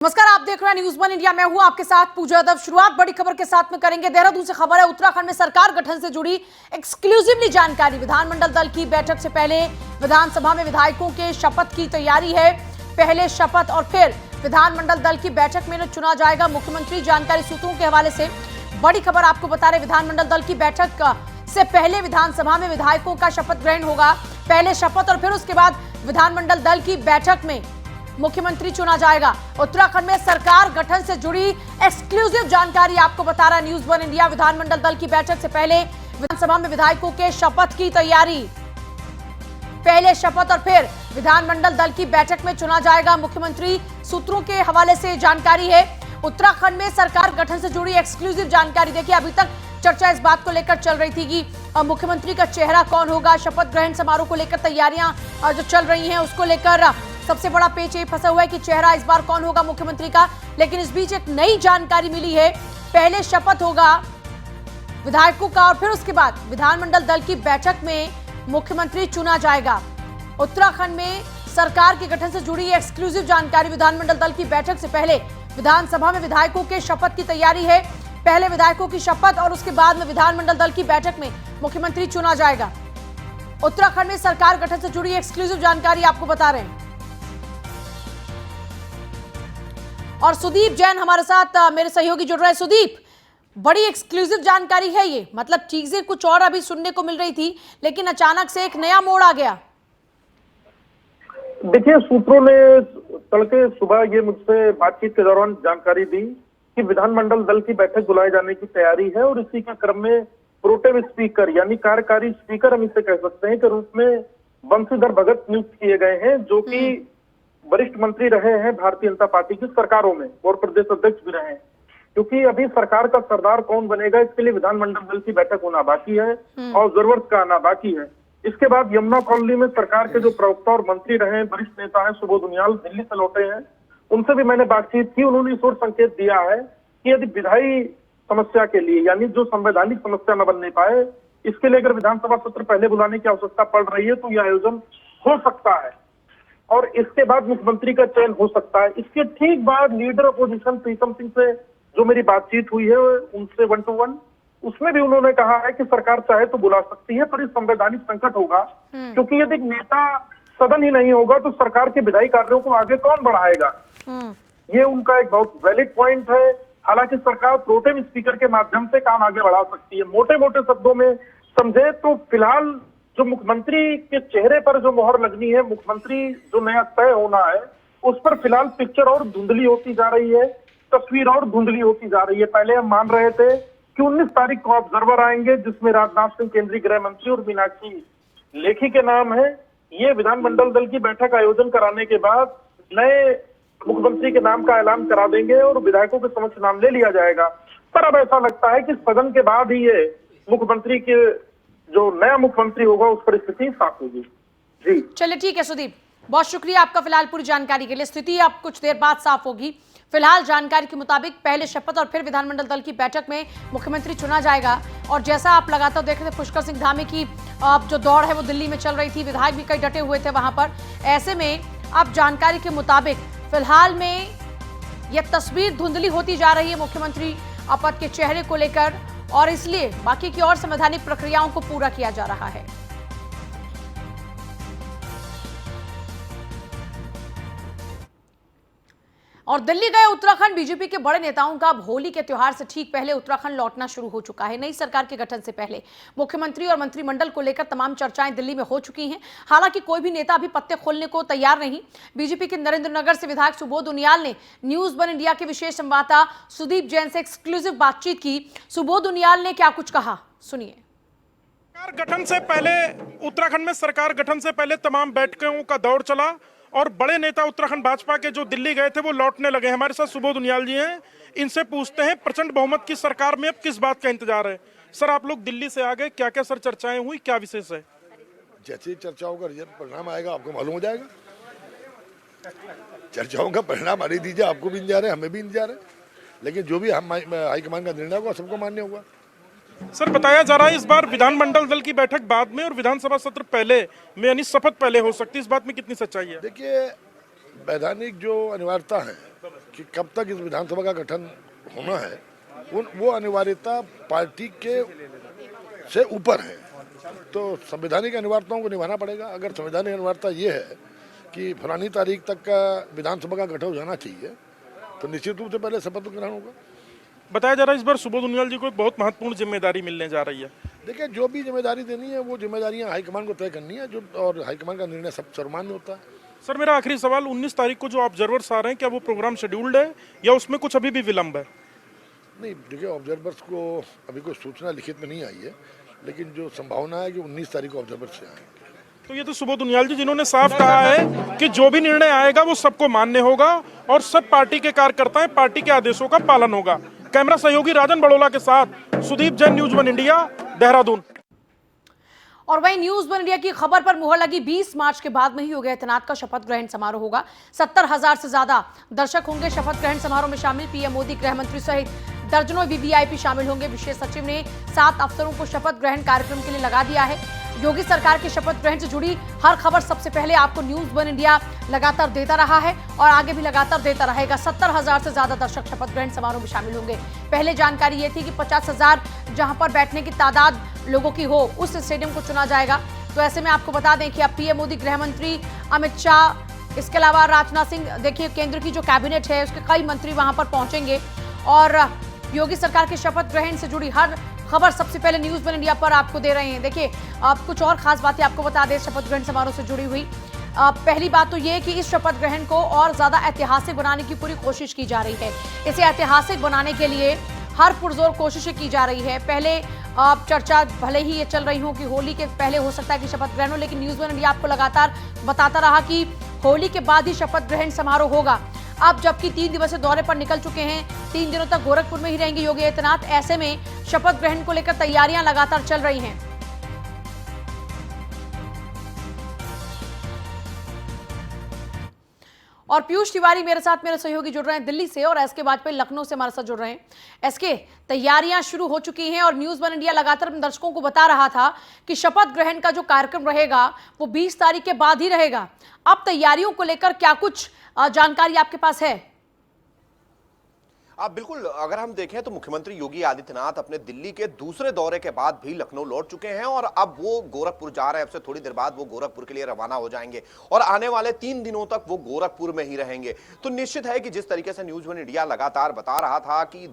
नमस्कार, आप देख रहे हैं न्यूज़ वन इंडिया। मैं हूं आपके साथ पूजा यादव। शुरुआत बड़ी खबर के साथ में करेंगे। देहरादून से खबर है, उत्तराखंड में सरकार गठन से जुड़ी एक्सक्लूसिवली जानकारी। विधानमंडल दल की बैठक से पहले विधानसभा में विधायकों के शपथ की तैयारी है। पहले शपथ और फिर विधानमंडल दल की बैठक में चुना जाएगा मुख्यमंत्री। जानकारी सूत्रों के हवाले से बड़ी खबर आपको बता रहे, विधानमंडल दल की बैठक से पहले विधानसभा में विधायकों का शपथ ग्रहण होगा। पहले शपथ और फिर उसके बाद विधानमंडल दल की बैठक में मुख्यमंत्री चुना जाएगा। उत्तराखंड में सरकार गठन से जुड़ी एक्सक्लूसिव जानकारी आपको बता रहा है न्यूज़ वन इंडिया। विधानमंडल दल की बैठक से पहले विधानसभा में विधायकों के शपथ की तैयारी। पहले शपथ और फिर विधानमंडल दल की बैठक में चुना जाएगा मुख्यमंत्री। सूत्रों के हवाले से जानकारी है, उत्तराखंड में सरकार गठन से जुड़ी एक्सक्लूसिव जानकारी। देखिए, अभी तक चर्चा इस बात को लेकर चल रही थी कि मुख्यमंत्री का चेहरा कौन होगा। शपथ ग्रहण समारोह को लेकर तैयारियां जो चल रही हैं, उसको लेकर सबसे बड़ा पेच ये फंसा हुआ है कि चेहरा इस बार कौन होगा मुख्यमंत्री का। लेकिन इस बीच एक नई जानकारी मिली है, पहले शपथ होगा विधायकों का और फिर उसके बाद विधानमंडल दल की बैठक में मुख्यमंत्री चुना जाएगा। उत्तराखंड में सरकार के गठन से जुड़ी एक्सक्लूसिव जानकारी। विधानमंडल दल की बैठक से पहले विधानसभा में विधायकों के शपथ की तैयारी है। पहले विधायकों की शपथ और उसके बाद में विधानमंडल दल की बैठक में मुख्यमंत्री चुना जाएगा। उत्तराखंड में सरकार गठन से जुड़ी एक्सक्लूसिव जानकारी आपको बता रहे हैं। और सुदीप जैन हमारे साथ मेरे सहयोगी जुड़ रहे हैं। सुदीप, बड़ी एक्सक्लूसिव जानकारी है ये, मतलब चीजें कुछ और अभी सुनने को मिल रही थी, लेकिन अचानक से एक नया मोड़ आ गया। देखिए, सूत्रों ने तड़के सुबह ये मुझसे बातचीत के दौरान जानकारी दी कि विधानमंडल दल की बैठक बुलाए जाने की तैयारी है और इसी के क्रम में प्रोटेम स्पीकर यानी कार्यकारी स्पीकर हम इसे कह सकते हैं के रूप में बंशीधर भगत नियुक्त किए गए हैं, जो कि वरिष्ठ मंत्री रहे हैं भारतीय जनता पार्टी की सरकारों में और प्रदेश अध्यक्ष भी रहे हैं। क्योंकि अभी सरकार का सरदार कौन बनेगा, इसके लिए विधानमंडल दल की बैठक होना बाकी है और जरूरत का आना बाकी है। इसके बाद यमुना कॉलोनी में सरकार के जो प्रवक्ता और मंत्री रहे हैं, वरिष्ठ नेता हैं सुबोध उनियाल, दिल्ली से लौटे हैं, उनसे भी मैंने बातचीत की। उन्होंने इस ओर संकेत दिया है कि यदि विधायी समस्या के लिए यानी जो संवैधानिक समस्या न बनने पाए, इसके लिए अगर विधानसभा सत्र पहले बुलाने की आवश्यकता पड़ रही है तो यह आयोजन हो सकता है और इसके बाद मुख्यमंत्री का चयन हो सकता है। इसके ठीक बाद लीडर अपोजिशन प्रीतम सिंह से जो मेरी बातचीत हुई है उनसे 1 to 1, उसमें भी उन्होंने कहा है कि सरकार चाहे तो बुला सकती है, पर इस संवैधानिक संकट होगा क्योंकि यदि नेता सदन ही नहीं होगा तो सरकार के विधायी कार्यों को आगे कौन बढ़ाएगा। ये उनका एक बहुत वैलिड पॉइंट है। हालांकि सरकार प्रोटेम स्पीकर के माध्यम से काम आगे बढ़ा सकती है। मोटे मोटे शब्दों में समझे तो फिलहाल जो मुख्यमंत्री के चेहरे पर जो मोहर लगनी है, मुख्यमंत्री जो नया तय होना है, उस पर फिलहाल पिक्चर और धुंधली होती जा रही है, तस्वीर और धुंधली होती जा रही है। पहले हम मान रहे थे कि 19 तारीख को ऑब्जर्वर आएंगे जिसमें राजनाथ सिंह केंद्रीय गृह मंत्री और मीनाक्षी लेखी के नाम है। ये विधानमंडल दल की बैठक आयोजन कराने के बाद नए मुख्यमंत्री के नाम का ऐलान करा देंगे और विधायकों के समक्ष नाम ले लिया जाएगा। पर अब ऐसा लगता है कि सदन के बाद ही ये मुख्यमंत्री के जो नया मुख्यमंत्री होगा उस पर स्थिति साफ होगी। जी चलिए, ठीक है सुदीप, बहुत शुक्रिया आपका फिलहाल पूरी जानकारी के लिए। स्थिति अब कुछ देर बाद साफ होगी। फिलहाल जानकारी के मुताबिक पहले शपथ और फिर विधानमंडल दल की बैठक में मुख्यमंत्री चुना जाएगा। और जैसा आप लगातार देख रहे थे, पुष्कर सिंह धामी की जो दौड़ है वो दिल्ली में चल रही थी, विधायक भी कई डटे हुए थे वहां पर। ऐसे में अब जानकारी के मुताबिक फिलहाल में यह तस्वीर धुंधली होती जा रही है मुख्यमंत्री पद के चेहरे को लेकर, और इसलिए बाकी की और संवैधानिक प्रक्रियाओं को पूरा किया जा रहा है। और दिल्ली गए उत्तराखंड बीजेपी के बड़े नेताओं का अब होली के त्योहार से ठीक पहले उत्तराखंड लौटना शुरू हो चुका है। नई सरकार के गठन से पहले मुख्यमंत्री और मंत्रिमंडल को लेकर तमाम चर्चाएं दिल्ली में हो चुकी हैं। हालांकि कोई भी नेता अभी पत्ते खोलने को तैयार नहीं। बीजेपी के नरेंद्रनगर से विधायक सुबोध उनियाल ने न्यूज़ वन इंडिया के विशेष संवाददाता सुदीप जैन से एक्सक्लूसिव बातचीत की। सुबोध उनियाल ने क्या कुछ कहा, सुनिए। गठन से पहले उत्तराखंड में सरकार गठन से पहले तमाम बैठकों का दौर चला और बड़े नेता उत्तराखंड भाजपा के जो दिल्ली गए थे वो लौटने लगे। हमारे साथ सुबोध उनियाल जी हैं, इनसे पूछते हैं प्रचंड बहुमत की सरकार में अब किस बात का इंतजार है। सर, आप लोग दिल्ली से आ गए, क्या क्या सर चर्चाएं हुई, क्या विशेष है? जैसे चर्चाओं का रिजल्ट परिणाम आएगा आपको मालूम हो जाएगा। चर्चाओं का परिणाम आने दीजिए, आपको भी इंतजार है, हमें भी इंतजार है, लेकिन जो भी हम हाईकमान का निर्णय होगा सबको मान्य होगा। सर, बताया जा रहा है इस बार विधानमंडल दल की बैठक बाद में और विधानसभा सत्र पहले में यानी शपथ पहले हो सकती है, इस बात में कितनी सच्चाई है? देखिए, वैधानिक जो अनिवार्यता है कि कब तक इस विधानसभा का गठन होना है, वो अनिवार्यता पार्टी के से ऊपर है। तो संवैधानिक अनिवार्यताओं को निभाना पड़ेगा। अगर संवैधानिक अनिवार्यता ये है कि फलानी तारीख तक का विधानसभा का गठन हो जाना चाहिए, तो निश्चित रूप से पहले शपथ ग्रहण होगा। बताया जा रहा है इस बार सुबोध उनियाल जी को एक बहुत महत्वपूर्ण जिम्मेदारी मिलने जा रही है। देखिए, जो भी जिम्मेदारी देनी है वो जिम्मेदारियां हाईकमान को तय करनी है, जो और हाईकमान का निर्णय सब सर्वमान्य होता है। सर, मेरा आखिरी सवाल, 19 तारीख को जो ऑब्जर्वर्स आ रहे हैं, क्या वो प्रोग्राम शेड्यूल्ड है या उसमें कुछ अभी भी विलंब है? नहीं, देखिए, ऑब्जर्वर्स को अभी कोई सूचना लिखित में नहीं आई है, लेकिन जो संभावना है कि 19 तारीख को ऑब्जर्वर्स से आएंगे। तो ये तो सुबोध उनियाल जी जिन्होंने साफ कहा है कि जो भी निर्णय आएगा वो सबको मान्य होगा और सब पार्टी के कार्यकर्ता हैं, पार्टी के आदेशों का पालन होगा। कैमरा सहयोगी राजन बड़ोला के साथ Sudeep Jain, news one India, Dehradun. और वहीं न्यूज वन इंडिया की खबर पर मुहर लगी। 20 मार्च के बाद में ही योगी आदित्यनाथ का शपथ ग्रहण समारोह होगा। 70,000 से ज्यादा दर्शक होंगे शपथ ग्रहण समारोह में शामिल। पीएम मोदी, गृह मंत्री सहित दर्जनों वीवीआईपी शामिल होंगे। विशेष सचिव ने 7 अफसरों को शपथ ग्रहण कार्यक्रम के लिए लगा दिया है। योगी सरकार के शपथ ग्रहण से जुड़ी हर खबर सबसे पहले आपको न्यूज वन इंडिया लगातार देता रहा है और आगे भी लगातार देता रहेगा। 70,000 से ज्यादा दर्शक शपथ ग्रहण समारोह में शामिल होंगे। पहले जानकारी ये थी कि 50,000 जहां पर बैठने की तादाद लोगों की हो, उस स्टेडियम को चुना जाएगा। तो ऐसे में आपको बता दें कि अब पीएम मोदी, गृह मंत्री अमित शाह, इसके अलावा राजनाथ सिंह, देखिए केंद्र की जो कैबिनेट है उसके कई मंत्री वहां पर पहुंचेंगे और योगी सरकार के शपथ ग्रहण से जुड़ी हर खबर सबसे पहले न्यूज वन इंडिया पर आपको दे रहे हैं। देखिए, अब कुछ और खास बातें आपको बता दें शपथ ग्रहण समारोह से जुड़ी हुई। पहली बात तो ये कि इस शपथ ग्रहण को और ज्यादा ऐतिहासिक बनाने की पूरी कोशिश की जा रही है। इसे ऐतिहासिक बनाने के लिए हर पुरजोर कोशिशें की जा रही है। पहले चर्चा भले ही ये चल रही हो कि होली के पहले हो सकता है कि शपथ ग्रहण हो, लेकिन न्यूज वन इंडिया आपको लगातार बताता रहा कि होली के बाद ही शपथ ग्रहण समारोह होगा। अब जबकि 3 दिवसीय दौरे पर निकल चुके हैं, 3 दिनों तक गोरखपुर में ही रहेंगे योगी आदित्यनाथ। ऐसे में शपथ ग्रहण को लेकर तैयारियां लगातार चल रही हैं। और पीयूष तिवारी मेरे साथ, मेरे सहयोगी जुड़ रहे हैं दिल्ली से और एसके वाजपेयी लखनऊ से हमारे साथ जुड़ रहे हैं। एसके, तैयारियां शुरू हो चुकी हैं और न्यूज वन इंडिया लगातार अपने दर्शकों को बता रहा था कि शपथ ग्रहण का जो कार्यक्रम रहेगा वो 20 तारीख के बाद ही रहेगा। अब तैयारियों को लेकर क्या कुछ जानकारी आपके पास है? आप बिल्कुल, अगर हम देखें तो मुख्यमंत्री योगी आदित्यनाथ अपने दिल्ली के दूसरे दौरे के बाद भी लखनऊ लौट चुके हैं और अब वो गोरखपुर जा रहे हैं। अब से थोड़ी देर बाद वो गोरखपुर के लिए रवाना हो जाएंगे और आने वाले 3 दिनों तक वो गोरखपुर में ही रहेंगे। तो निश्चित है कि जिस तरीके से न्यूज वन इंडिया लगातार बता रहा था कि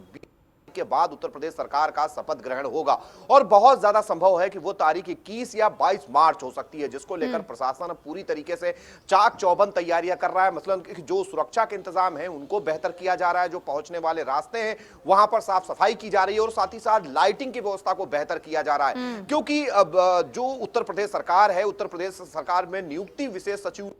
के बाद उत्तर प्रदेश सरकार का शपथ ग्रहण होगा और बहुत ज्यादा संभव है कि वो तारीख 21 या 22 मार्च हो सकती है, जिसको लेकर प्रशासन पूरी तरीके से चाक चौबंद तैयारियां कर रहा है। मसलन जो सुरक्षा के इंतजाम है उनको बेहतर किया जा रहा है, जो पहुंचने वाले रास्ते हैं वहां पर साफ सफाई की जा रही है और साथ ही साथ लाइटिंग की व्यवस्था को बेहतर किया जा रहा है। क्योंकि अब जो उत्तर प्रदेश सरकार है, उत्तर प्रदेश सरकार में नियुक्ति विशेष सचिव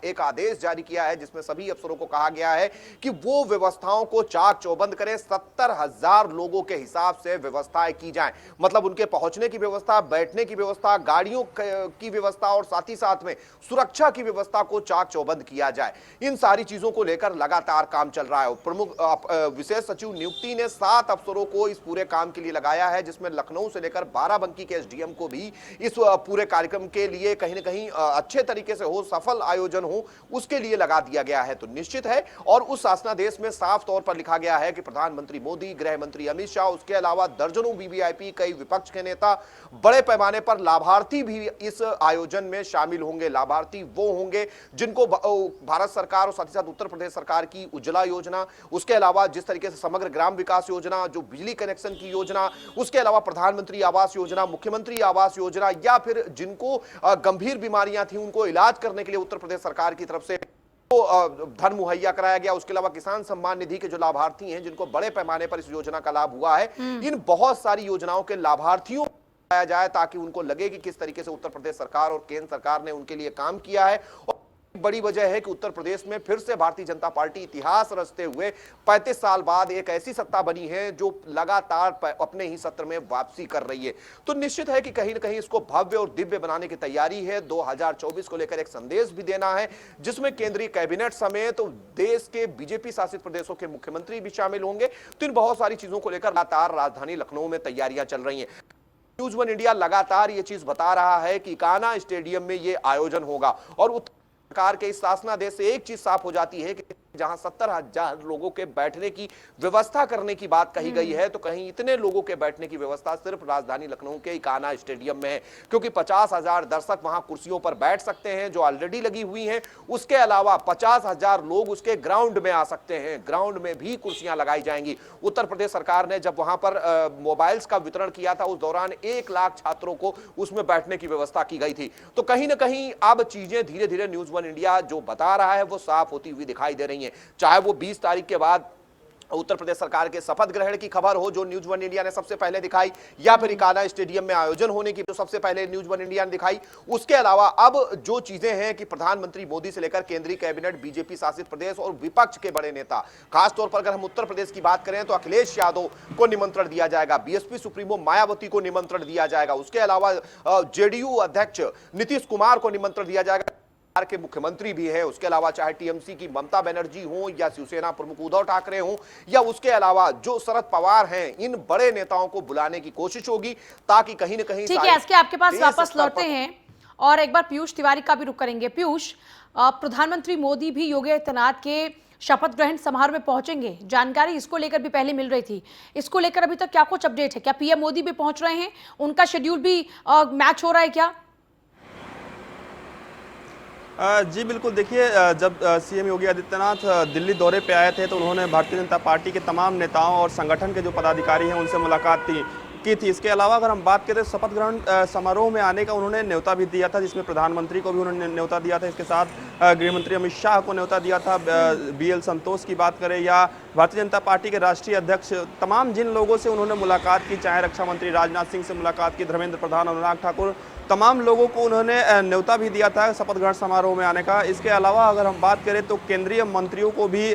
एक आदेश जारी किया है जिसमें सभी अफसरों को कहा गया है कि वो व्यवस्थाओं को चाक चौबंद करें। 70,000 लोगों के हिसाब से व्यवस्थाएं की जाएं, मतलब उनके पहुंचने की व्यवस्था, बैठने की व्यवस्था, गाड़ियों की व्यवस्था और साथ ही साथ में सुरक्षा की व्यवस्था को चाक चौबंद किया जाए। इन सारी चीजों को लेकर लगातार काम चल रहा है। प्रमुख विशेष सचिव नियुक्ति ने 7 अफसरों को इस पूरे काम के लिए लगाया है, जिसमें लखनऊ से लेकर बाराबंकी के एसडीएम को भी इस पूरे कार्यक्रम के लिए कहीं ना कहीं अच्छे तरीके से हो, सफल आयोजन हो, उसके लिए लगा दिया गया है। तो निश्चित है, और उस शासनादेश में साफ तौर पर लिखा गया है कि प्रधानमंत्री मोदी, गृह मंत्री अमित शाह, उसके अलावा दर्जनों वीवीआईपी, कई विपक्ष के नेता, बड़े पैमाने पर लाभार्थी भी इस आयोजन में शामिल होंगे। लाभार्थी वो होंगे जिनको भारत सरकार और साथ ही साथ उत्तर प्रदेश सरकार की उज्ज्वला योजना, उसके अलावा जिस तरीके से समग्र ग्राम विकास योजना, जो बिजली कनेक्शन की योजना, उसके अलावा प्रधानमंत्री आवास योजना, मुख्यमंत्री आवास योजना, या फिर जिनको गंभीर बीमारियां थी उनको इलाज करने के लिए उत्तर प्रदेश सरकार की तरफ से धन मुहैया कराया गया। उसके अलावा किसान सम्मान निधि के जो लाभार्थी हैं जिनको बड़े पैमाने पर इस योजना का लाभ हुआ है, इन बहुत सारी योजनाओं के लाभार्थियों को लाया जाए ताकि उनको लगे कि किस तरीके से उत्तर प्रदेश सरकार और केंद्र सरकार ने उनके लिए काम किया है। और बड़ी वजह है कि उत्तर प्रदेश में फिर से भारतीय जनता पार्टी इतिहास रचते हुए 35 साल बाद एक ऐसी सत्ता बनी है जो लगातार अपने ही सत्र में वापसी कर रही है। तो निश्चित है कि कहीं ना कहीं इसको भव्य और दिव्य बनाने की तैयारी है। 2024 को लेकर एक संदेश भी देना है जिसमें केंद्रीय कैबिनेट समेत देश के बीजेपी शासित प्रदेशों के मुख्यमंत्री भी शामिल होंगे। तो इन बहुत सारी चीजों को लेकर लगातार राजधानी लखनऊ में तैयारियां चल रही हैं। न्यूज वन इंडिया लगातार ये चीज बता रहा है कि कान्हा स्टेडियम में ये आयोजन होगा और सरकार के इस शासनादेश से एक चीज साफ हो जाती है कि जहां 70,000 लोगों के बैठने की व्यवस्था करने की बात कही गई है, तो कहीं इतने लोगों के बैठने की व्यवस्था सिर्फ राजधानी लखनऊ के इकाना स्टेडियम में है, क्योंकि 50,000 दर्शक वहां कुर्सियों पर बैठ सकते हैं जो ऑलरेडी लगी हुई हैं। उसके अलावा 50,000 लोग उसके ग्राउंड में आ सकते हैं, ग्राउंड में भी कुर्सियां लगाई जाएंगी। उत्तर प्रदेश सरकार ने जब वहां पर मोबाइल्स का वितरण किया था, उस दौरान 1 लाख छात्रों को उसमें बैठने की व्यवस्था की गई थी। तो कहीं ना कहीं अब चीजें धीरे धीरे न्यूज वन इंडिया जो बता रहा है वो साफ होती हुई दिखाई दे रही है। चाहे वो 20 तारीख के बाद उत्तर प्रदेश सरकार के शपथ ग्रहण की खबर हो जो न्यूज वन इंडिया ने सबसे पहले दिखाई, या फिर इकाना स्टेडियम में आयोजन होने की जो सबसे पहले न्यूज वन इंडिया ने दिखाई। उसके अलावा अब जो चीजें हैं कि प्रधानमंत्री मोदी से लेकर केंद्रीय कैबिनेट, बीजेपी शासित प्रदेश और विपक्ष के बड़े नेता, खासतौर पर अगर हम उत्तर प्रदेश की बात करें तो अखिलेश यादव को निमंत्रण दिया जाएगा, बीएसपी सुप्रीमो मायावती को निमंत्रण दिया जाएगा, उसके अलावा जेडीयू अध्यक्ष नीतीश कुमार को निमंत्रण दिया जाएगा के मुख्यमंत्री भी है, उसके अलावा चाहे टीएमसी की ममता बनर्जी हो या शिवसेना प्रमुख उद्धव ठाकरे हो या उसके अलावा जो शरद पवार हैं, इन बड़े नेताओं को बुलाने की कोशिश होगी ताकि कहीं न कहीं। ठीक है, इसके आपके पास वापस लौटते हैं और एक बार पीयूष तिवारी का भी रुख करेंगे। पीयूष, प्रधानमंत्री मोदी भी योगी आदित्यनाथ के शपथ ग्रहण समारोह में पहुंचेंगे, जानकारी इसको लेकर भी पहले मिल रही थी, इसको लेकर अभी तक क्या कुछ अपडेट है? क्या पीएम मोदी भी पहुंच रहे हैं, उनका शेड्यूल भी मैच हो रहा है क्या? जी बिल्कुल, देखिए जब सीएम योगी आदित्यनाथ दिल्ली दौरे पे आए थे तो उन्होंने भारतीय जनता पार्टी के तमाम नेताओं और संगठन के जो पदाधिकारी हैं उनसे मुलाकात की थी। इसके अलावा अगर हम बात करें शपथ ग्रहण समारोह में आने का उन्होंने न्योता भी दिया था, जिसमें प्रधानमंत्री को भी उन्होंने न्योता दिया था, इसके साथ गृहमंत्री अमित शाह को न्योता दिया था, बीएल संतोष की बात करें या भारतीय जनता पार्टी के राष्ट्रीय अध्यक्ष, तमाम जिन लोगों से उन्होंने मुलाकात की, चाहे रक्षा मंत्री राजनाथ सिंह से मुलाकात की, धर्मेंद्र प्रधान, अनुराग ठाकुर, तमाम लोगों को उन्होंने न्योता भी दिया था शपथ ग्रहण समारोह में आने का। इसके अलावा अगर हम बात करें तो केंद्रीय मंत्रियों को भी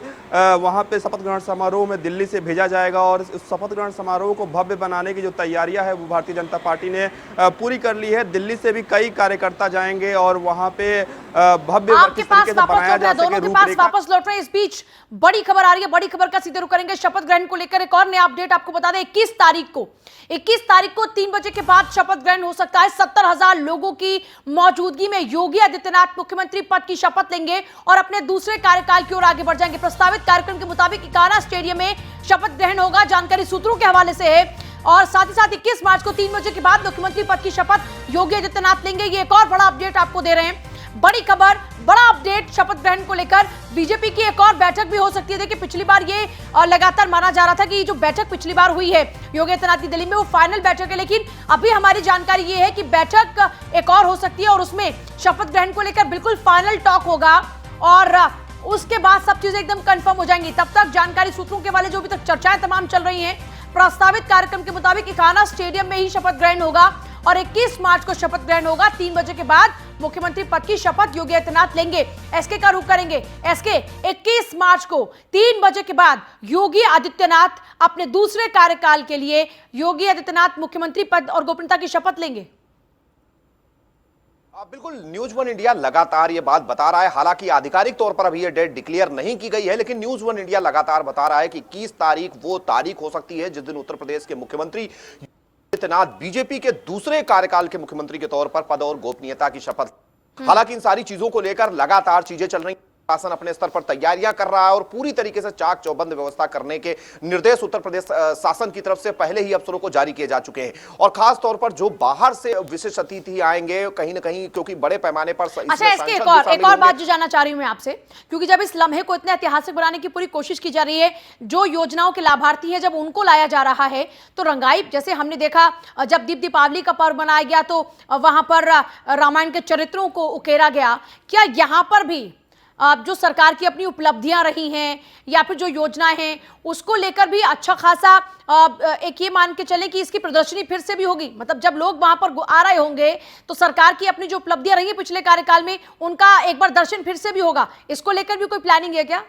वहां पे शपथ ग्रहण समारोह में दिल्ली से भेजा जाएगा और इस शपथ ग्रहण समारोह को भव्य बनाने की जो तैयारियां है वो भारतीय जनता पार्टी ने पूरी कर ली है। दिल्ली से भी कई कार्यकर्ता जाएंगे और वहां पे भव्य आपके पास दोनों के पास वापस लौट रहे हैं। इस बीच बड़ी खबर आ रही है, बड़ी खबर का सीधे रुख करेंगे। शपथ ग्रहण को लेकर एक और नया अपडेट आपको बता दें, 21 तारीख को 3 बजे के बाद शपथ ग्रहण हो सकता है। 70,000 लोगों की मौजूदगी में योगी आदित्यनाथ मुख्यमंत्री पद की शपथ लेंगे और अपने दूसरे कार्यकाल की ओर आगे बढ़ जाएंगे। प्रस्तावित कार्यक्रम के मुताबिक इकाना स्टेडियम में शपथ ग्रहण होगा, जानकारी सूत्रों के हवाले से है। और साथ ही साथ 21 मार्च को 3 बजे के बाद मुख्यमंत्री पद की शपथ योगी आदित्यनाथ लेंगे। ये एक और बड़ा अपडेट आपको दे रहे हैं, बड़ी खबर, बड़ा अपडेट शपथ ग्रहण को लेकर। बीजेपी की एक और बैठक भी हो सकती है। देखिए पिछली बार ये लगातार माना जा रहा था कि जो बैठक पिछली बार हुई है योगी आदित्यनाथ की दिल्ली में वो फाइनल बैठक है, लेकिन अभी हमारी जानकारी ये है कि बैठक एक और हो सकती है और उसमें शपथ ग्रहण को लेकर बिल्कुल फाइनल टॉक होगा और उसके बाद सब चीजें एकदम कंफर्म हो जाएंगी। तब तक जानकारी सूत्रों के वाले जो अभी तक चर्चाएं तमाम चल रही हैं, प्रस्तावित कार्यक्रम के मुताबिक इकाना स्टेडियम में ही शपथ ग्रहण होगा और 21 मार्च को शपथ ग्रहण होगा। 3 बजे के बाद मुख्यमंत्री पद की शपथ योगी आदित्यनाथ लेंगे। एसके का रुख करेंगे। एसके, 21 मार्च को 3 बजे के बाद योगी आदित्यनाथ अपने दूसरे कार्यकाल के लिए योगी आदित्यनाथ मुख्यमंत्री पद और गोपनीयता की शपथ लेंगे। बिल्कुल, न्यूज वन इंडिया लगातार ये बात बता रहा है, हालांकि आधिकारिक तौर पर अभी ये डेट डिक्लेयर नहीं की गई है, लेकिन न्यूज वन इंडिया लगातार बता रहा है कि 21 तारीख वो तारीख हो सकती है जिस दिन उत्तर प्रदेश के मुख्यमंत्री आदित्यनाथ बीजेपी के दूसरे कार्यकाल के मुख्यमंत्री के तौर पर पद और गोपनीयता की शपथ। हालांकि इन सारी चीजों को लेकर लगातार चीजें चल रही हैं, शासन अपने स्तर पर तैयारियां कर रहा है और पूरी तरीके से चाक चौबंद व्यवस्था करने के निर्देश उत्तर प्रदेश शासन की तरफ से पहले ही अफसरों को जारी किए जा चुके हैं। और खास तौर पर जो बाहर से विशेष अतिथि आएंगे कहीं ना कहीं, क्योंकि बड़े पैमाने पर अच्छा, इसके एक और बात जो जानना चाह रही हूं मैं आपसे, क्योंकि जब इस लम्हे को इतने ऐतिहासिक बनाने की पूरी कोशिश की जा रही है, जो योजनाओं के लाभार्थी हैं जब उनको लाया जा रहा है तो रंगाई, जैसे हमने देखा जब दीपावली का पर्व मनाया गया तो वहां पर रामायण के चरित्रों को उकेरा गया, क्या यहां पर भी जो सरकार की अपनी उपलब्धियां रही हैं या फिर जो योजनाएं हैं उसको लेकर भी अच्छा खासा एक ये मान के चलें कि इसकी प्रदर्शनी फिर से भी होगी? मतलब जब लोग वहां पर आ रहे होंगे तो सरकार की अपनी जो उपलब्धियां रही है पिछले कार्यकाल में उनका एक बार दर्शन फिर से भी होगा, इसको लेकर भी कोई प्लानिंग है क्या?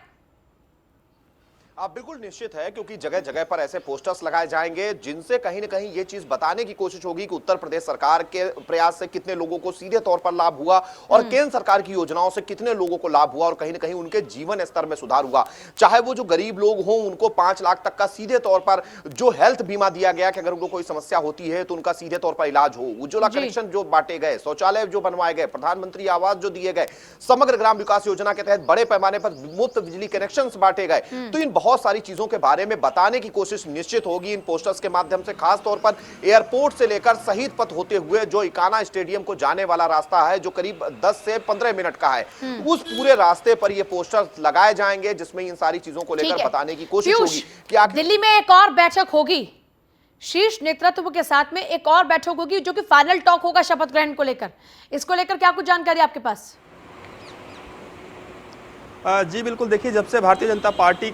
आप बिल्कुल निश्चित है, क्योंकि जगह जगह पर ऐसे पोस्टर्स लगाए जाएंगे जिनसे कहीं ना कहीं ये चीज बताने की कोशिश होगी कि उत्तर प्रदेश सरकार के प्रयास से कितने लोगों को सीधे तौर पर लाभ हुआ और केंद्र सरकार की योजनाओं से कितने लोगों को लाभ हुआ और कहीं ना कहीं उनके जीवन स्तर में सुधार हुआ। चाहे वो जो गरीब लोग हों उनको 5 लाख तक का सीधे तौर पर जो हेल्थ बीमा दिया गया कि अगर उनको कोई समस्या होती है तो उनका सीधे तौर पर इलाज हो, उज्ज्वला कनेक्शन जो बांटे गए, शौचालय जो बनवाए गए, प्रधानमंत्री आवास जो दिए गए, समग्र ग्राम विकास योजना के तहत बड़े पैमाने पर मुफ्त बिजली कनेक्शन बांटे गए, तो इन बहुत सारी चीजों के बारे में बताने की कोशिश निश्चित होगी इन पोस्टर्स के माध्यम से। खास तौर पर एयरपोर्ट से लेकर शहीद पथ होते हुए जो इकाना स्टेडियम को जाने वाला रास्ता है जो करीब 10 से 15 मिनट का है, उस पूरे रास्ते पर ये पोस्टर्स लगाए जाएंगे जिसमें इन सारी चीजों को लेकर बताने की कोशिश होगी कि आखिर दिल्ली में एक और बैठक होगी, शीर्ष नेतृत्व के साथ में एक और बैठक होगी जो कि फाइनल टॉक होगा शपथ ग्रहण को लेकर। इसको लेकर क्या कुछ जानकारी आपके पास? जी बिल्कुल, देखिए जब से भारतीय जनता पार्टी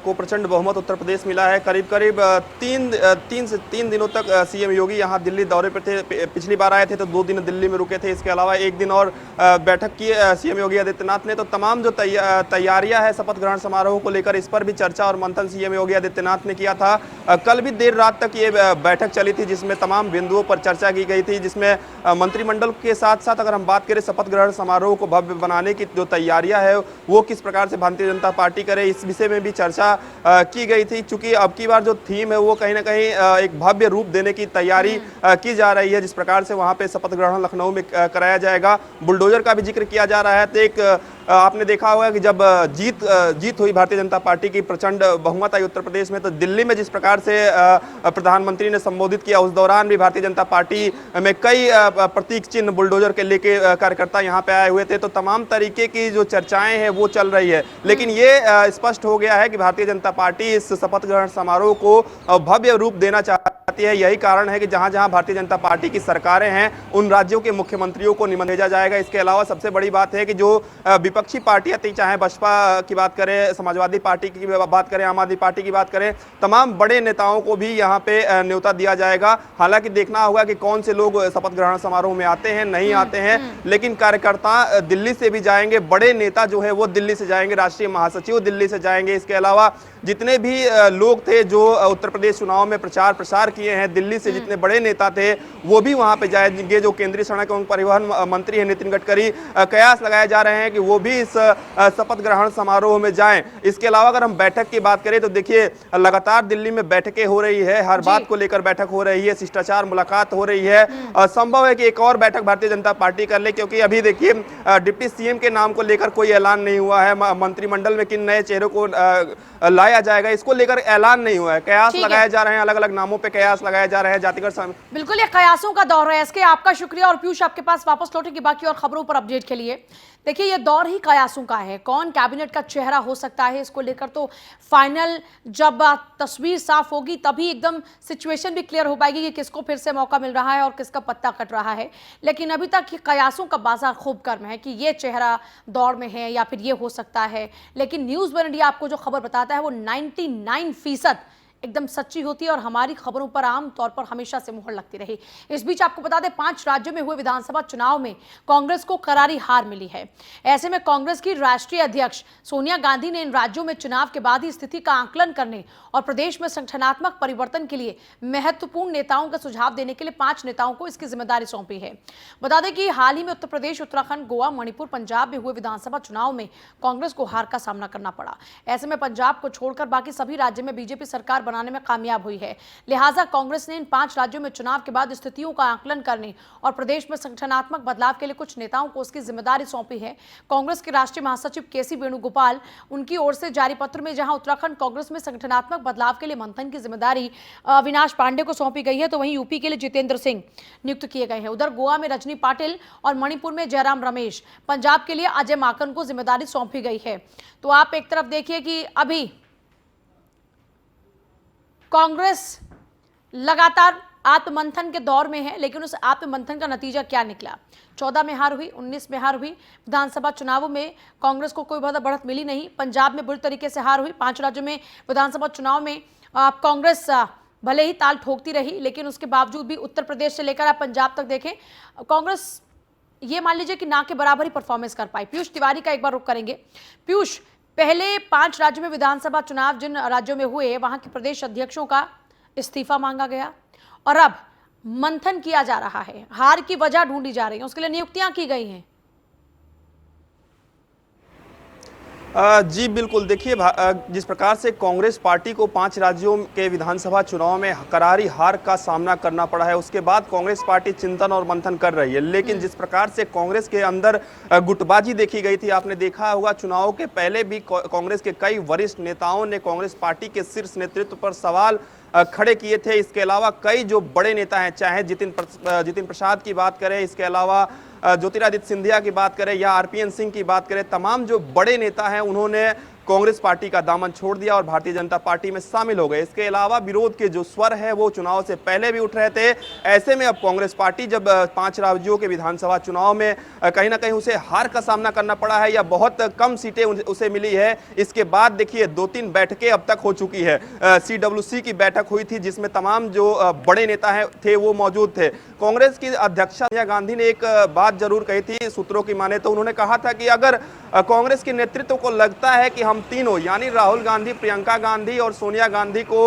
को प्रचंड बहुमत उत्तर प्रदेश मिला है, करीब करीब 3 दिनों तक सीएम योगी यहाँ दिल्ली दौरे पर थे। पिछली बार आए थे तो 2 दिन दिल्ली में रुके थे, इसके अलावा 1 दिन और बैठक की सीएम योगी आदित्यनाथ ने। तो तमाम जो तैयारियां है शपथ ग्रहण समारोह को लेकर, इस पर भी चर्चा और मंथन सीएम योगी आदित्यनाथ ने किया था। कल भी देर रात तक ये बैठक चली थी जिसमें तमाम बिंदुओं पर चर्चा की गई थी, जिसमें मंत्रिमंडल के साथ साथ अगर हम बात करें शपथ ग्रहण समारोह को भव्य बनाने की जो तैयारियां है वो किस प्रकार से भारतीय जनता पार्टी करे, इस विषय में भी चर्चा की गई थी। चूंकि अब की बार जो थीम है वो कहीं ना कहीं एक भव्य रूप देने की तैयारी की जा रही है, जिस प्रकार से वहां पे शपथ ग्रहण लखनऊ में कराया जाएगा। बुलडोजर का भी जिक्र किया जा रहा है। तो एक आपने देखा होगा कि जब जीत हुई भारतीय जनता पार्टी की, प्रचंड बहुमत आई उत्तर प्रदेश में, तो दिल्ली में जिस प्रकार से प्रधानमंत्री ने संबोधित किया उस दौरान भी भारतीय जनता पार्टी में कई प्रतीक चिन्ह बुलडोजर के लेके कार्यकर्ता यहाँ पे आए हुए थे। तो तमाम तरीके की जो चर्चाएं हैं वो चल रही है, लेकिन ये स्पष्ट हो गया है कि भारतीय जनता पार्टी इस शपथ ग्रहण समारोह को भव्य रूप देना चाहती है। यही कारण है कि जहां जहां भारतीय जनता पार्टी की सरकारें हैं उन राज्यों के मुख्यमंत्रियों को निमंत्रण भेजा जाएगा। इसके अलावा सबसे बड़ी बात है कि जो विपक्षी पार्टियां थी, चाहे बसपा की बात करें, समाजवादी पार्टी की बात करें, आम आदमी पार्टी की बात करें, तमाम बड़े नेताओं को भी यहाँ पे न्योता दिया जाएगा। हालांकि देखना होगा कि कौन से लोग शपथ ग्रहण समारोह में आते हैं, नहीं आते हैं, लेकिन कार्यकर्ता दिल्ली से भी जाएंगे, बड़े नेता जो है वो दिल्ली से जाएंगे, राष्ट्रीय महासचिव दिल्ली से जाएंगे। इसके अलावा जितने भी लोग थे जो उत्तर प्रदेश चुनाव में प्रचार प्रसार किए हैं, दिल्ली से जितने बड़े नेता थे वो भी वहां पे जाएंगे। जो केंद्रीय सड़क एवं परिवहन मंत्री हैं नितिन गडकरी, कयास लगाए जा रहे हैं कि वो भी इस शपथ ग्रहण समारोह में जाएं। इसके अलावा अगर हम बैठक की बात करें तो देखिए लगातार दिल्ली में बैठकें हो रही है, हर बात को लेकर बैठक हो रही है, शिष्टाचार मुलाकात हो रही है। संभव है कि एक और बैठक भारतीय जनता पार्टी कर ले, क्योंकि अभी देखिए डिप्टी सीएम के नाम को लेकर कोई ऐलान नहीं हुआ है। मंत्रिमंडल में किन नए चेहरों को लाया जाएगा इसको लेकर ऐलान नहीं हुआ है। कयास लगाए जा रहे हैं, अलग अलग नामों पे कयास लगाए जा रहे हैं जातिगत। बिल्कुल, ये कयासों का दौर है। इसके आपका शुक्रिया। और पीयूष आपके पास वापस लौटेंगे बाकी और खबरों पर अपडेट के लिए। देखिए ये दौर ही कयासों का है, कौन कैबिनेट का चेहरा हो सकता है इसको लेकर तो फाइनल जब तस्वीर साफ होगी तभी एकदम सिचुएशन भी क्लियर हो पाएगी कि किसको फिर से मौका मिल रहा है और किसका पत्ता कट रहा है। लेकिन अभी तक कयासों का बाजार खूब गर्म है कि ये चेहरा दौड़ में है या फिर ये हो सकता है। लेकिन न्यूज़ वन इंडिया आपको जो खबर बताता है वो 99% एकदम सच्ची होती है और हमारी खबरों पर आम तौर पर हमेशा से मुहर लगती रही। इस बीच आपको बता दें 5 राज्यों में हुए विधानसभा चुनाव में कांग्रेस को करारी हार मिली है। ऐसे में कांग्रेस की राष्ट्रीय अध्यक्ष सोनिया गांधी ने इन राज्यों में चुनाव के बाद ही स्थिति का आकलन करने और प्रदेश में संगठनात्मक परिवर्तन के लिए महत्वपूर्ण नेताओं का सुझाव देने के लिए 5 नेताओं को इसकी जिम्मेदारी सौंपी है। बता दें कि हाल ही में उत्तर प्रदेश, उत्तराखंड, गोवा, मणिपुर, पंजाब में हुए विधानसभा चुनाव में कांग्रेस को हार का सामना करना पड़ा। ऐसे में पंजाब को छोड़कर बाकी सभी राज्यों में बीजेपी सरकार बनाने में कामयाब हुई है। लिहाजा कांग्रेस ने इन 5 राज्यों में चुनाव के बाद स्थितियों का आकलन करने और प्रदेश में संगठनात्मक बदलाव के लिए कुछ नेताओं को उसकी जिम्मेदारी सौंपी है। कांग्रेस के राष्ट्रीय महासचिव केसी वेणुगोपाल उनकी ओर से जारी पत्र में जहां उत्तराखंड कांग्रेस में संगठनात्मक बदलाव के लिए मंथन की जिम्मेदारी अविनाश पांडे को सौंपी गई है, तो वहीं यूपी के लिए जितेंद्र सिंह नियुक्त किए गए हैं। उधर गोवा में रजनी पाटिल और मणिपुर में जयराम रमेश, पंजाब के लिए अजय माकन को जिम्मेदारी सौंपी गई है। तो आप एक तरफ देखिए कि अभी कांग्रेस लगातार आत्ममंथन के दौर में है, लेकिन उस आत्ममंथन का नतीजा क्या निकला? 14 में हार हुई, 19 में हार हुई। विधानसभा चुनावों में कांग्रेस को कोई बढ़त मिली नहीं। पंजाब में बुरी तरीके से हार हुई। 5 राज्यों में विधानसभा चुनाव में कांग्रेस भले ही ताल ठोकती रही, लेकिन उसके बावजूद भी उत्तर प्रदेश से लेकर आप पंजाब तक देखें, कांग्रेस ये मान लीजिए कि ना के बराबर ही परफॉर्मेंस कर पाई। पीयूष तिवारी का एक बार रुख करेंगे। पीयूष, पहले 5 राज्यों में विधानसभा चुनाव जिन राज्यों में हुए वहां के प्रदेश अध्यक्षों का इस्तीफा मांगा गया और अब मंथन किया जा रहा है, हार की वजह ढूंढी जा रही है, उसके लिए नियुक्तियां की गई हैं। जी बिल्कुल, देखिए जिस प्रकार से कांग्रेस पार्टी को 5 राज्यों के विधानसभा चुनाव में करारी हार का सामना करना पड़ा है, उसके बाद कांग्रेस पार्टी चिंतन और मंथन कर रही है। लेकिन जिस प्रकार से कांग्रेस के अंदर गुटबाजी देखी गई थी, आपने देखा होगा चुनाव के पहले भी कांग्रेस के कई वरिष्ठ नेताओं ने कांग्रेस पार्टी के शीर्ष नेतृत्व पर सवाल खड़े किए थे। इसके अलावा कई जो बड़े नेता हैं, चाहे जितिन प्रसाद की बात करें, इसके अलावा ज्योतिरादित्य सिंधिया की बात करें या आरपीएन सिंह की बात करें, तमाम जो बड़े नेता हैं उन्होंने कांग्रेस पार्टी का दामन छोड़ दिया और भारतीय जनता पार्टी में शामिल हो गए। इसके अलावा विरोध के जो स्वर है वो चुनाव से पहले भी उठ रहे थे। ऐसे में अब कांग्रेस पार्टी जब 5 राज्यों के विधानसभा चुनाव में कहीं ना कहीं उसे हार का सामना करना पड़ा है या बहुत कम सीटें उसे मिली है, इसके बाद देखिए 2-3 बैठकें अब तक हो चुकी है। CWC की बैठक हुई थी जिसमें तमाम जो बड़े नेता थे वो मौजूद थे। कांग्रेस की अध्यक्ष सोनिया गांधी ने एक बात जरूर कही थी, सूत्रों की माने तो उन्होंने कहा था कि अगर कांग्रेस के नेतृत्व को लगता है कि हम तीनों यानी राहुल गांधी, प्रियंका गांधी और सोनिया गांधी को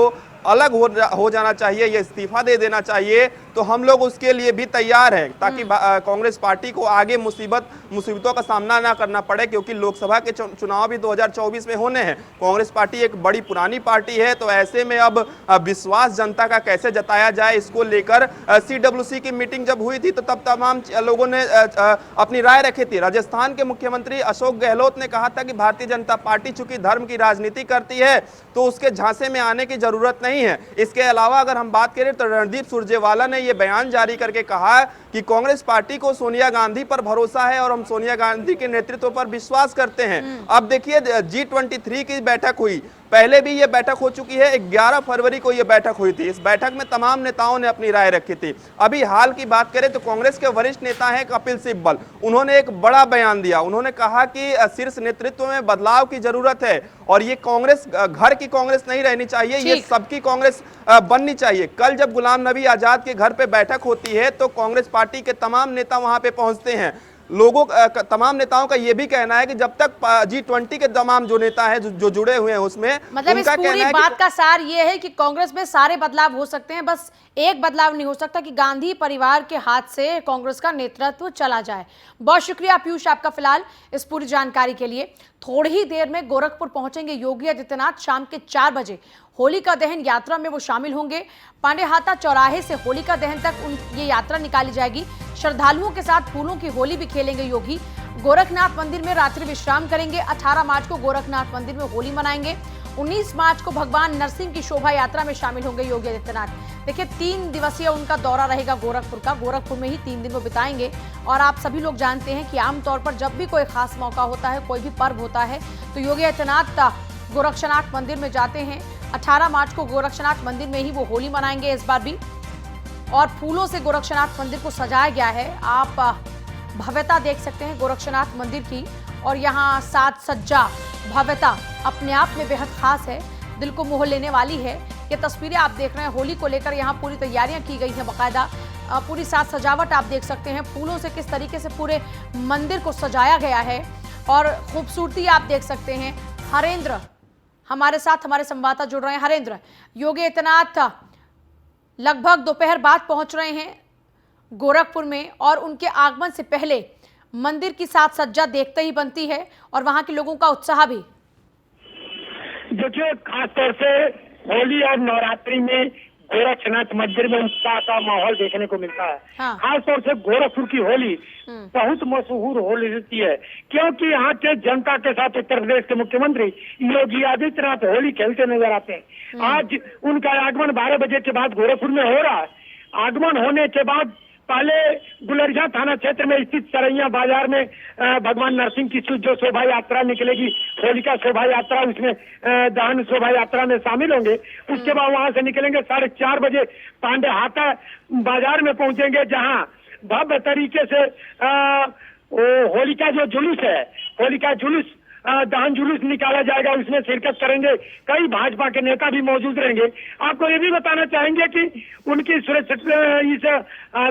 अलग हो जाना चाहिए, ये इस्तीफा दे देना चाहिए, तो हम लोग उसके लिए भी तैयार हैं ताकि कांग्रेस पार्टी को आगे मुसीबतों का सामना ना करना पड़े, क्योंकि लोकसभा के चुनाव भी 2024 में होने हैं। कांग्रेस पार्टी एक बड़ी पुरानी पार्टी है, तो ऐसे में अब विश्वास जनता का कैसे जताया जाए, इसको लेकर CWC की मीटिंग जब हुई थी तो तब तमाम लोगों ने अपनी राय रखी थी। राजस्थान के मुख्यमंत्री अशोक गहलोत ने कहा था कि भारतीय जनता पार्टी चूंकि धर्म की राजनीति करती है तो उसके झांसे में आने की जरूरत नहीं है। इसके अलावा अगर हम बात करें तो रणदीप सुरजेवाला ने यह बयान जारी करके कहा कि कांग्रेस पार्टी को सोनिया गांधी पर भरोसा है और हम सोनिया गांधी के नेतृत्व पर विश्वास करते हैं। अब देखिए G23 की बैठक हुई, पहले भी यह बैठक हो चुकी है, 11 फरवरी को यह बैठक हुई थी। इस बैठक में तमाम नेताओं ने अपनी राय रखी थी। अभी हाल की बात करें तो कांग्रेस के वरिष्ठ नेता हैं कपिल सिब्बल, उन्होंने एक बड़ा बयान दिया। उन्होंने कहा कि शीर्ष नेतृत्व में बदलाव की जरूरत है और ये कांग्रेस घर की कांग्रेस नहीं रहनी चाहिए, ये सबकी कांग्रेस बननी चाहिए। कल जब गुलाम नबी आजाद के घर पे बैठक होती है तो कांग्रेस पार्टी के तमाम नेता वहां पे पहुंचते हैं। तमाम नेताओं का यह भी कहना है कि जब तक G20 के तमाम जो नेता हैं जो जुड़े हुए हैं उसमें, मतलब इस पूरी बात का सार ये है कि कांग्रेस में सारे बदलाव हो सकते हैं, बस एक बदलाव नहीं हो सकता कि गांधी परिवार के हाथ से कांग्रेस का नेतृत्व चला जाए। बहुत शुक्रिया पीयूष आपका फिलहाल इस पूरी जानकारी के लिए। थोड़ी ही देर में गोरखपुर पहुंचेंगे योगी आदित्यनाथ, शाम के 4 बजे होलिका दहन यात्रा में वो शामिल होंगे। पांडेहाता चौराहे से होलिका दहन तक ये यात्रा निकाली जाएगी। श्रद्धालुओं के साथ फूलों की होली भी खेलेंगे योगी। गोरखनाथ मंदिर में रात्रि विश्राम करेंगे। 18 मार्च को गोरखनाथ मंदिर में होली मनाएंगे। 19 मार्च को भगवान नरसिंह की शोभा यात्रा में शामिल होंगे योगी आदित्यनाथ। देखिए 3 दिवसीय उनका दौरा रहेगा गोरखपुर का। गोरखपुर में ही 3 दिन वो बिताएंगे और आप सभी लोग जानते हैं कि आमतौर पर जब भी कोई खास मौका होता है, कोई भी पर्व होता है, तो योगी आदित्यनाथ गोरक्षनाथ मंदिर में जाते हैं। 18 मार्च को गोरक्षनाथ मंदिर में ही वो होली मनाएंगे इस बार भी, और फूलों से गोरक्षनाथ मंदिर को सजाया गया है। आप भव्यता देख सकते हैं गोरक्षनाथ मंदिर की, और यहाँ साज सज्जा भव्यता अपने आप में बेहद खास है, दिल को मोह लेने वाली है। ये तस्वीरें आप देख रहे हैं, होली को लेकर यहाँ पूरी तैयारियां की गई हैं बाकायदा। पूरी साज सजावट आप देख सकते हैं, फूलों से किस तरीके से पूरे मंदिर को सजाया गया है और खूबसूरती आप देख सकते हैं। हरेंद्र हमारे साथ, हमारे संवाददाता जुड़ रहे हैं। हरेंद्र, योगी आदित्यनाथ लगभग दोपहर बाद पहुंच रहे हैं गोरखपुर में, और उनके आगमन से पहले मंदिर की साज सज्जा देखते ही बनती है और वहां के लोगों का उत्साह भी। देखिए, खासतौर से होली और नवरात्रि में गोरक्षनाथ मंदिर में उत्साह का माहौल देखने को मिलता है। हाँ। खासतौर से गोरखपुर की होली बहुत मशहूर होली रहती है, क्योंकि यहाँ के जनता के साथ उत्तर प्रदेश के मुख्यमंत्री योगी आदित्यनाथ होली खेलते नजर आते हैं। आज उनका आगमन 12 बजे के बाद गोरखपुर में हो रहा है। आगमन होने के बाद पहले गुलरिया थाना क्षेत्र में स्थित सरैया बाजार में भगवान नरसिंह की जो शोभा यात्रा निकलेगी, होलिका शोभा यात्रा, उसमें दहन शोभा यात्रा में शामिल होंगे। उसके बाद वहां से निकलेंगे 4:30 बजे पांडेहाता बाजार में पहुंचेंगे, जहां भव्य तरीके से होलिका जो जुलूस है, होलिका जुलूस दहन जुलूस निकाला जाएगा, उसमें शिरकत करेंगे। कई भाजपा के नेता भी मौजूद रहेंगे। आपको ये भी बताना चाहेंगे कि उनकी सुरक्षा, इस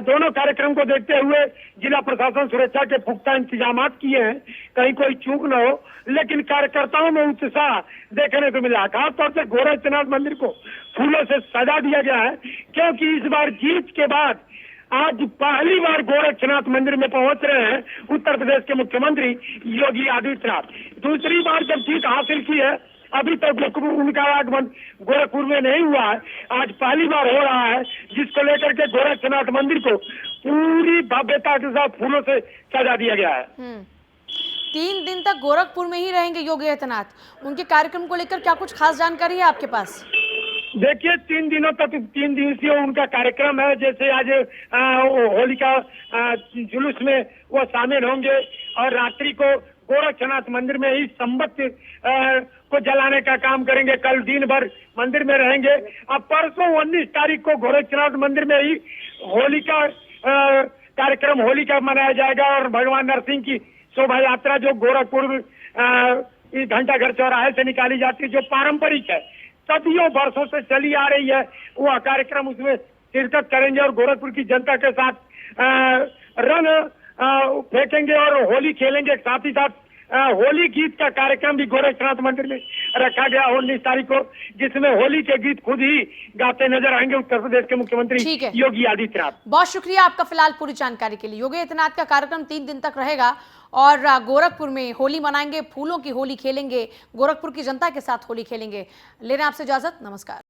दोनों कार्यक्रम को देखते हुए जिला प्रशासन सुरक्षा के पुख्ता इंतजाम किए हैं, कहीं कोई चूक न हो। लेकिन कार्यकर्ताओं में उत्साह देखने को मिला। खासतौर से गोरखनाथ मंदिर को फूलों से सजा दिया गया है, क्योंकि इस बार जीत के बाद आज पहली बार गोरखनाथ मंदिर में पहुंच रहे हैं उत्तर प्रदेश के मुख्यमंत्री योगी आदित्यनाथ। दूसरी बार जब जीत हासिल की है, अभी तक उनका आगमन गोरखपुर में नहीं हुआ है, आज पहली बार हो रहा है, जिसको लेकर के गोरखनाथ मंदिर को पूरी भव्यता के साथ फूलों से सजा दिया गया है। 3 दिन तक गोरखपुर में ही रहेंगे योगी आदित्यनाथ। उनके कार्यक्रम को लेकर क्या कुछ खास जानकारी है आपके पास? देखिए, 3 दिनों तक 3 दिवसीय उनका कार्यक्रम है। जैसे आज होलिका जुलूस में वो शामिल होंगे और रात्रि को गोरखनाथ मंदिर में ही संबत को जलाने का काम करेंगे। कल दिन भर मंदिर में रहेंगे। अब परसों 19 तारीख को गोरखनाथ मंदिर में ही होलिका कार्यक्रम होलिका मनाया जाएगा और भगवान नरसिंह की शोभा यात्रा जो गोरखपुर घंटाघर चौराहे से निकाली जाती है, जो पारंपरिक है, सदियों वर्षों से चली आ रही है, वह कार्यक्रम उसमें शिरकत करेंगे और गोरखपुर की जनता के साथ रंग फेंकेंगे और होली खेलेंगे। साथ ही साथ होली गीत का कार्यक्रम भी गोरखनाथ मंदिर में रखा गया 19 तारीख को, जिसमें होली के गीत खुद ही गाते नजर आएंगे उत्तर प्रदेश के मुख्यमंत्री योगी आदित्यनाथ। बहुत शुक्रिया आपका फिलहाल पूरी जानकारी के लिए। योगी आदित्यनाथ का कार्यक्रम 3 दिन तक रहेगा और गोरखपुर में होली मनाएंगे, फूलों की होली खेलेंगे, गोरखपुर की जनता के साथ होली खेलेंगे। ले रहे हैं आपसे इजाजत, नमस्कार।